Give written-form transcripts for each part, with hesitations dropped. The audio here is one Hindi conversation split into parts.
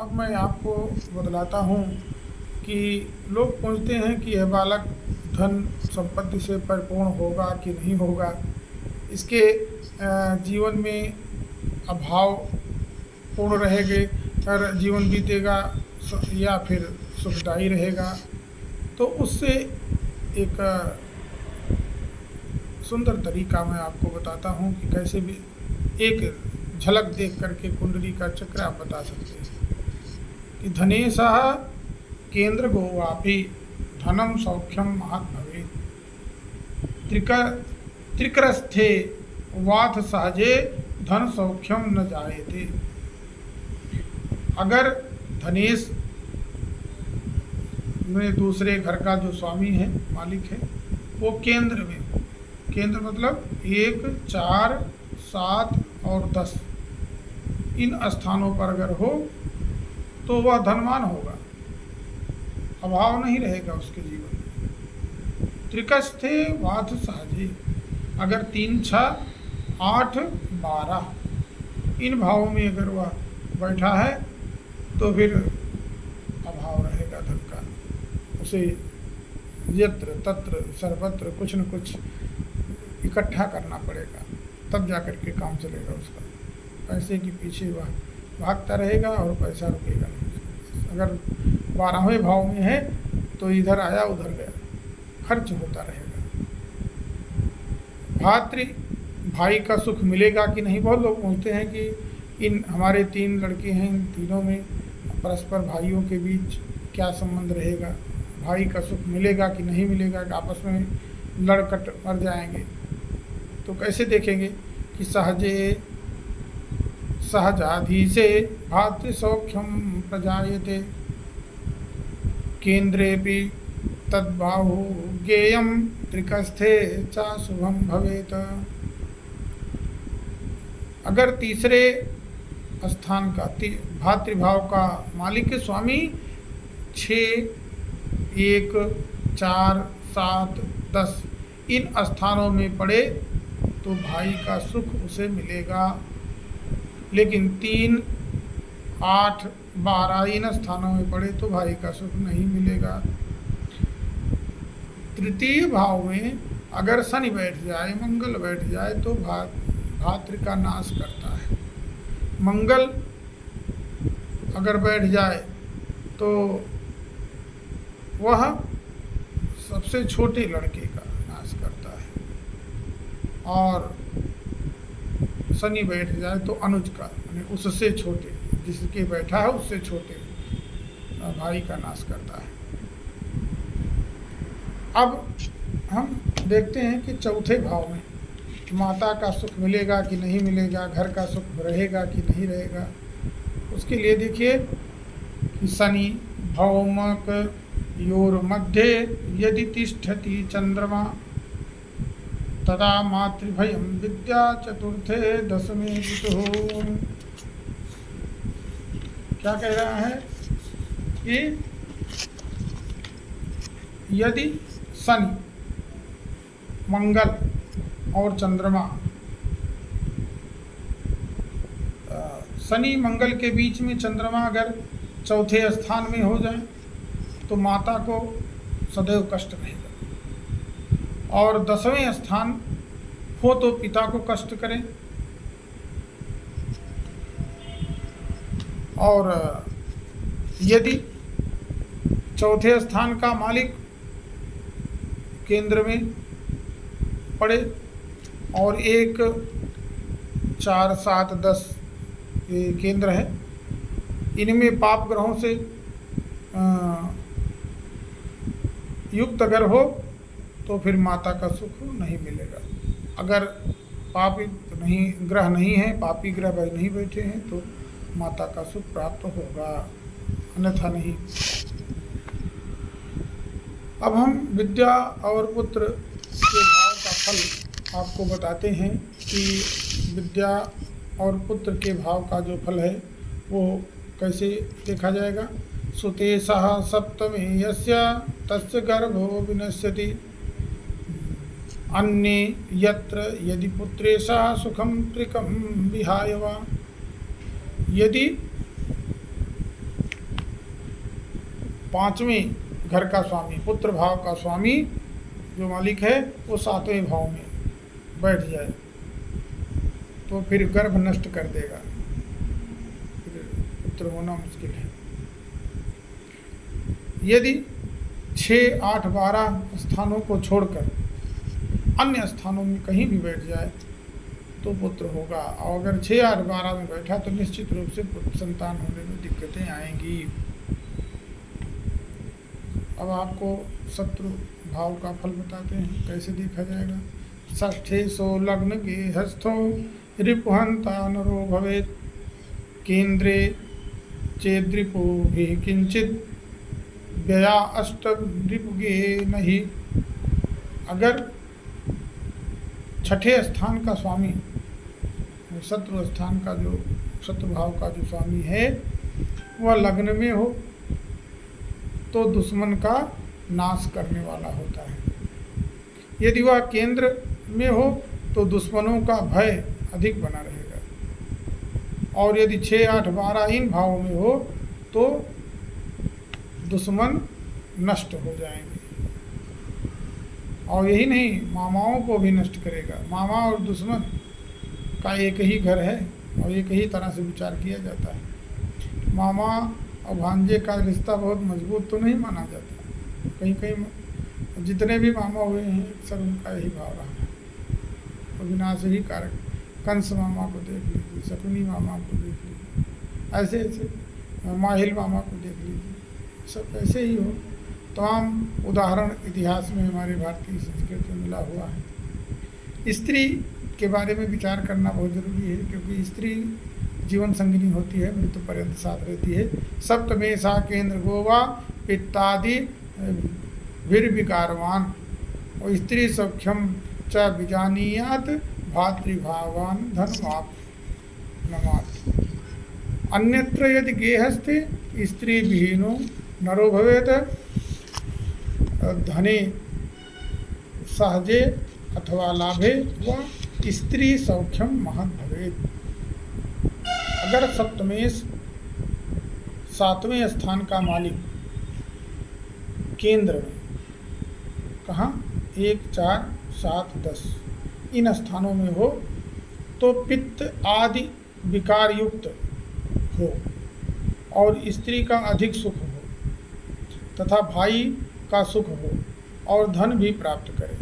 अब मैं आपको बतलाता हूँ कि लोग पूछते हैं कि यह बालक धन संपत्ति से परिपूर्ण होगा कि नहीं होगा, इसके जीवन में अभाव पूर्ण रहेंगे और जीवन बीतेगा या फिर सुखदायी रहेगा। तो उससे एक सुंदर तरीका मैं आपको बताता हूँ कि कैसे भी एक झलक देख करके कुंडली का चक्र आप बता सकते हैं कि धनेशः केंद्र गोवापि धनम सौख्यम महत् भवेत् त्रिक त्रिकरस्थे वाथ सहजे धन सौख्यम न जायते। अगर धनेश में दूसरे घर का जो स्वामी है, मालिक है, वो केंद्र में, केंद्र मतलब 1, 4, 7 और 10 इन स्थानों पर अगर हो तो वह धनवान होगा, अभाव नहीं रहेगा उसके जीवन में। त्रिकस्थे वाथ सहजे, अगर 3, 6, 8, 12 इन भावों में अगर वह बैठा है तो फिर अभाव रहेगा धन का। उसे यत्र तत्र सर्वत्र कुछ न कुछ इकट्ठा करना पड़ेगा, तब जा कर के काम चलेगा उसका। पैसे के पीछे वह भागता रहेगा और पैसा रुकेगा नहीं। अगर 12वें भाव में है तो इधर आया उधर गया, खर्च होता रहेगा। भाई का सुख मिलेगा कि नहीं, बहुत लोग पूछते हैं कि इन हमारे 3 लड़के हैं, इन तीनों में परस्पर भाइयों के बीच क्या संबंध रहेगा, भाई का सुख मिलेगा कि नहीं मिलेगा, कि आपस में लड़कट मर जाएंगे। तो कैसे देखेंगे कि सहजाधीशे भातृसौख्यम प्रजायते केंद्रेपि तद्बाहु ज्ञेयं त्रिकस्थे च शुभम भवेत। अगर तीसरे स्थान का भातृभाव का मालिक स्वामी 6, 1, 4, 7, 10 इन स्थानों में पड़े तो भाई का सुख उसे मिलेगा, लेकिन 3, 8, 12 इन स्थानों में पड़े तो भाई का सुख नहीं मिलेगा। तृतीय भाव में अगर शनि बैठ जाए, मंगल बैठ जाए तो भातृ का नाश करता है। मंगल अगर बैठ जाए तो वह सबसे छोटे लड़के का नाश करता है, और शनि बैठ जाए तो अनुज का, यानी उससे छोटे, जिसके बैठा है उससे छोटे भाई का नाश करता है। अब हम देखते हैं कि चौथे भाव में माता का सुख मिलेगा कि नहीं मिलेगा, घर का सुख रहेगा कि नहीं रहेगा। उसके लिए देखिए कि शनि भौमक योर मध्य यदि तिष्ठति चंद्रमा तदा मातृभयं विद्या चतुर्थे दशमे विदुः। क्या कह रहा है कि यदि शनि, मंगल और चंद्रमा, शनि मंगल के बीच में चंद्रमा अगर चौथे स्थान में हो जाए तो माता को सदैव कष्ट रहेगा, और 10वें स्थान हो तो पिता को कष्ट करें। और यदि चौथे स्थान का मालिक केंद्र में पड़े और 1, 4, 7, 10 ये केंद्र है, इनमें पाप ग्रहों से युक्त अगर हो तो फिर माता का सुख नहीं मिलेगा। अगर पापी नहीं, ग्रह नहीं है, पापी ग्रह नहीं बैठे हैं तो माता का सुख प्राप्त होगा, अन्यथा नहीं। अब हम विद्या और पुत्र के भाव का फल आपको बताते हैं कि विद्या और पुत्र के भाव का जो फल है वो कैसे देखा जाएगा। सुतेशः सप्तमे यस्य तस्य गर्भो विनश्यति अन्ये यत्र यदि पुत्रेशः सुखम त्रिकम विहाय वा। यदि पांचवें घर का स्वामी, पुत्र भाव का स्वामी जो मालिक है वो सातवें भाव में बैठ जाए तो फिर गर्भ नष्ट कर देगा, फिर पुत्र होना मुश्किल है। यदि 6, 8, 12 स्थानों को छोड़कर अन्य स्थानों में कहीं भी बैठ जाए तो पुत्र होगा, और अगर 6, 8, 12 में बैठा तो निश्चित रूप से पुत्र संतान होने में दिक्कतें आएंगी। अब आपको शत्रु भाव का फल बताते हैं, कैसे देखा जाएगा। षष्ठे सो लग्न गेहस्थो रिपुहंता नरो भवेत् केंद्रे चेद्रिपो भी किंचित व्यया अष्ट रिपुगे नहीं। अगर छठे स्थान का स्वामी, शत्रु स्थान का जो शत्रु भाव का जो स्वामी है वह लग्न में हो तो दुश्मन का नाश करने वाला होता है। यदि वह केंद्र में हो तो दुश्मनों का भय अधिक बना रहेगा, और यदि 6, 8, 12 इन भावों में हो तो दुश्मन नष्ट हो जाएंगे। और यही नहीं, मामाओं को भी नष्ट करेगा। मामा और दुश्मन का एक ही घर है और एक ही तरह से विचार किया जाता है। मामा और भांजे का रिश्ता बहुत मजबूत तो नहीं माना जाता, कहीं कहीं जितने भी मामा हुए हैं अक्सर उनका यही भाव रहा है। तो विनाश ही कारक, कंस मामा को देख लीजिए, शकुनी मामा को देख लीजिए, ऐसे ऐसे माहिल मामा को देख लीजिए, सब ऐसे ही हो। तमाम उदाहरण इतिहास में हमारे भारतीय संस्कृति में मिला हुआ है। स्त्री के बारे में विचार करना बहुत ज़रूरी है, क्योंकि स्त्री जीवन संगिनी होती है, मृत्यु पर्यंत साथ रहती है। सप्तमे सा केंद्र गोवा पित्तादि विकारवान और स्त्री सौख्यम च विजानीयात भातृभावान धनवाप नमात। अन्यत्र यदि गेहस्थे स्त्री विहीनो नरो भवेत धने सहजे अथवा लाभे व स्त्री सौख्यम महत् भवेत। अगर सप्तमेश 7वें स्थान का मालिक केंद्र में, कहाँ 1, 4, 7, 10 इन स्थानों में हो तो पित्त आदि विकार युक्त हो और स्त्री का अधिक सुख हो तथा भाई का सुख हो और धन भी प्राप्त करे।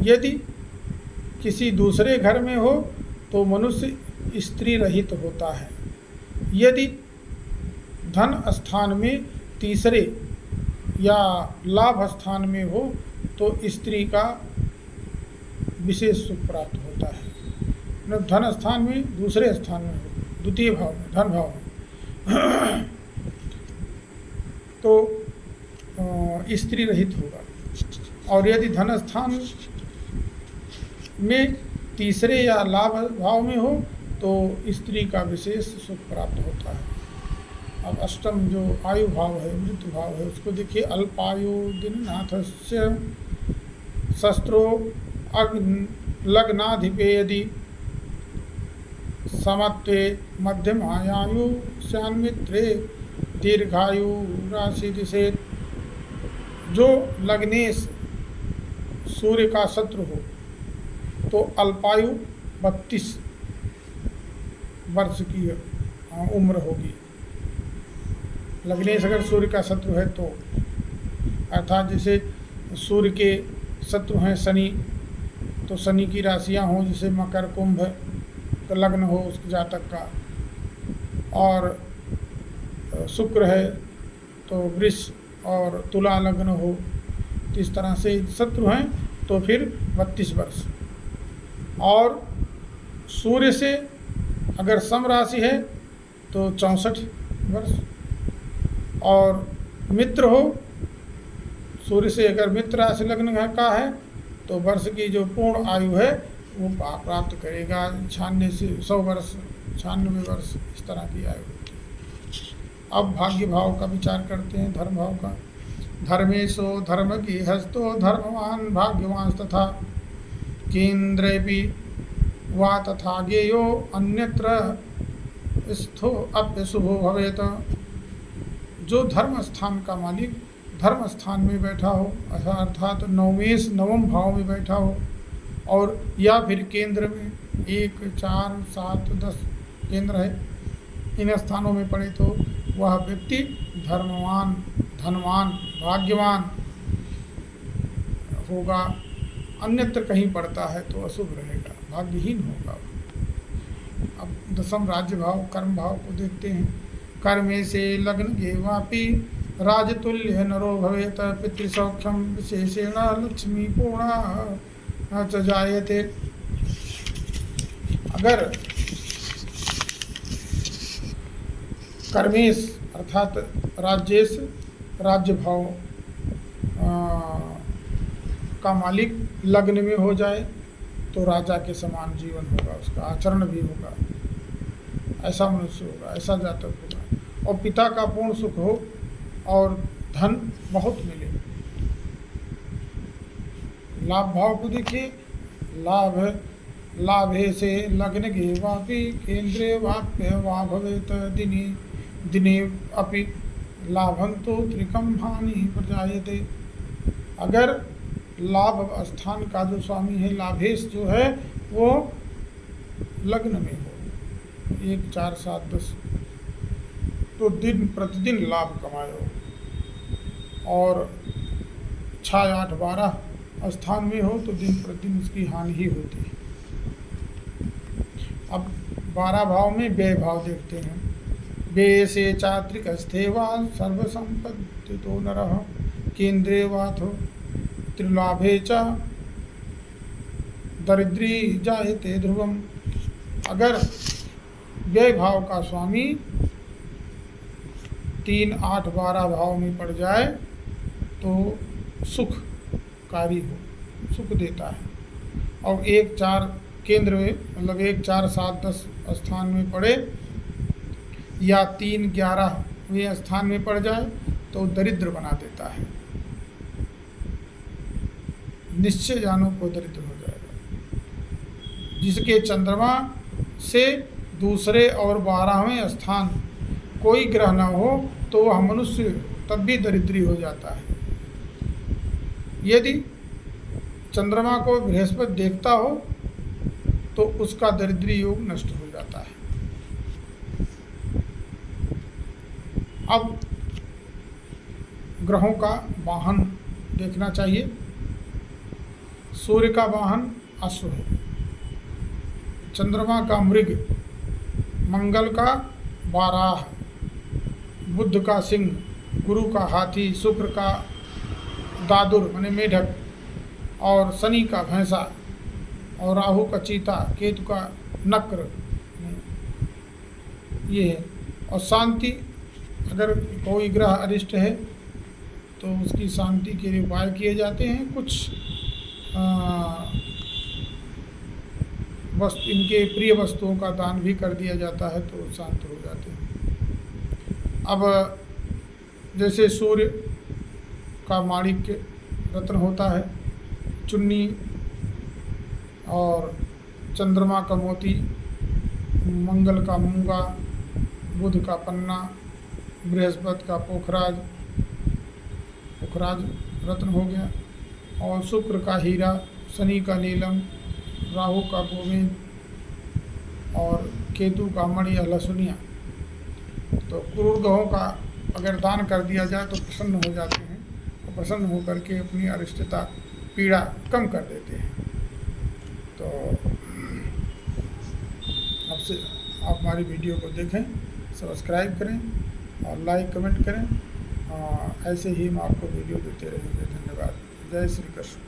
यदि किसी दूसरे घर में हो तो मनुष्य स्त्री रहित होता है। यदि धन स्थान में तीसरे या लाभ स्थान में हो तो स्त्री का विशेष सुख प्राप्त होता है। मतलब धन स्थान में दूसरे स्थान में हो, द्वितीय भाव में, धन भाव में तो स्त्री रहित होगा। और यदि धन स्थान में तीसरे या लाभ भाव में हो तो स्त्री का विशेष सुख प्राप्त होता है। अब अष्टम जो आयु भाव है, मृत्यु भाव है, उसको देखिए। अल्पायु दिननाथस्य शस्त्रो लग्नाधिपे यदि समत्वे मध्यमायायु श्यान्मित्रे दीर्घायु राशि दिशे। जो लग्नेश सूर्य का शत्रु हो तो अल्पायु 32 वर्ष की उम्र होगी। लग्नेश अगर सूर्य का शत्रु है तो, अर्थात जैसे सूर्य के शत्रु हैं शनि, तो शनि की राशियां हों जैसे मकर कुंभ का लग्न हो उसके जातक का, और शुक्र है तो वृष और तुला लग्न हो, तो इस तरह से शत्रु हैं तो फिर 32 वर्ष। और सूर्य से अगर सम राशि है तो 64 वर्ष। और मित्र हो, सूर्य से अगर मित्र राशि लग्न का है तो वर्ष की जो पूर्ण आयु है वो प्राप्त करेगा। 96 से 100 वर्ष, 96 वर्ष इस तरह की आयु होती है। अब भाग्य भाव का विचार करते हैं, धर्म भाव का। धर्मेशो धर्म की हस्तो धर्मवान भाग्यवान तथा केंद्रे भी वा तथा ज्ञेयो अन्यत्र स्थो अप्य शुभो भवेत। जो धर्म स्थान का मालिक धर्म स्थान में बैठा हो, अर्थात नवमेश नवम भाव में बैठा हो, और या फिर केंद्र में 1, 4, 7, 10 केंद्र है, इन स्थानों में पड़े तो वह व्यक्ति धर्मवान, धनवान, भाग्यवान होगा। अन्यत्र कहीं पड़ता है तो अशुभ रहेगा, भाग्यहीन होगा। अब दशम राज्य भाव कर्म भाव को देखते हैं। कर्मे से लग्न गेवापि राजतुल्य नरो भवेत पितृसौख्यम विशेषेण लक्ष्मी पूर्णा च जायते। अगर कर्मेश अर्थात राज्येश राज्य भाव का मालिक लग्न में हो जाए तो राजा के समान जीवन होगा, उसका आचरण भी होगा, ऐसा मनुष्य होगा, ऐसा जातक होगा। और पिता का पूर्ण सुख हो और धन बहुत मिले। लाभ भाव को देखिए, लाभे से लग्न गेवापि केंद्रे वाप्य वा भवेत दिने दिने अपि लाभं तो त्रिकम हानि प्रजायते। अगर लाभ स्थान का जो स्वामी है, लाभेश जो है, वो लग्न में हो 1, 4, 7, 10 तो दिन प्रतिदिन लाभ कमायो, और 6, 8, 12 स्थान में हो तो दिन प्रतिदिन उसकी हानि ही होती है। अब 12 भाव में व्यय भाव देखते हैं। व्यय से चात्रिक स्थेवा सर्वसंपत्ति तो नरः केंद्रे वाथो त्रिलाभे च दरिद्री जायते ध्रुवम। अगर व्यय भाव का स्वामी 3, 8, 12 भाव में पड़ जाए तो सुखकारी हो, सुख देता है। और 1, 4 केंद्र में मतलब 1, 4, 7, 10 स्थान में पड़े या 3, 11वें स्थान में पड़ जाए तो दरिद्र बना देता है। निश्चय जानो को दरिद्र हो जाएगा। जिसके चंद्रमा से दूसरे और 12वें स्थान कोई ग्रह न हो तो वह मनुष्य तब भी दरिद्री हो जाता है। यदि चंद्रमा को बृहस्पति देखता हो तो उसका दरिद्री योग नष्ट हो जाता है। अब ग्रहों का वाहन देखना चाहिए। सूर्य का वाहन अश्व है, चंद्रमा का मृग, मंगल का वाराह, बुध का सिंह, गुरु का हाथी, शुक्र का दादुर माने मेढक, और शनि का भैंसा, और राहु का चीता, केतु का नक्र, ये है। और शांति, अगर कोई ग्रह अरिष्ट है तो उसकी शांति के लिए उपाय किए जाते हैं। कुछ वस्तु, इनके प्रिय वस्तुओं का दान भी कर दिया जाता है तो शांत हो जाते हैं। अब जैसे सूर्य का माणिक्य रत्न होता है, चुन्नी, और चंद्रमा का मोती, मंगल का मूंगा, बुध का पन्ना, बृहस्पति का पोखराज रत्न हो गया, और शुक्र का हीरा, शनि का नीलम, राहु का गोविंद, और केतु का मणि या लहसुनिया। तो क्रूर ग्रहों का अगर दान कर दिया जाए तो प्रसन्न हो जाते हैं, और प्रसन्न होकर के अपनी अरिष्टता पीड़ा कम कर देते हैं। तो आपसे आप हमारी वीडियो को देखें, सब्सक्राइब करें और लाइक कमेंट करें। ऐसे ही हम आपको वीडियो देते रहेंगे। धन्यवाद। जय श्री कृष्ण।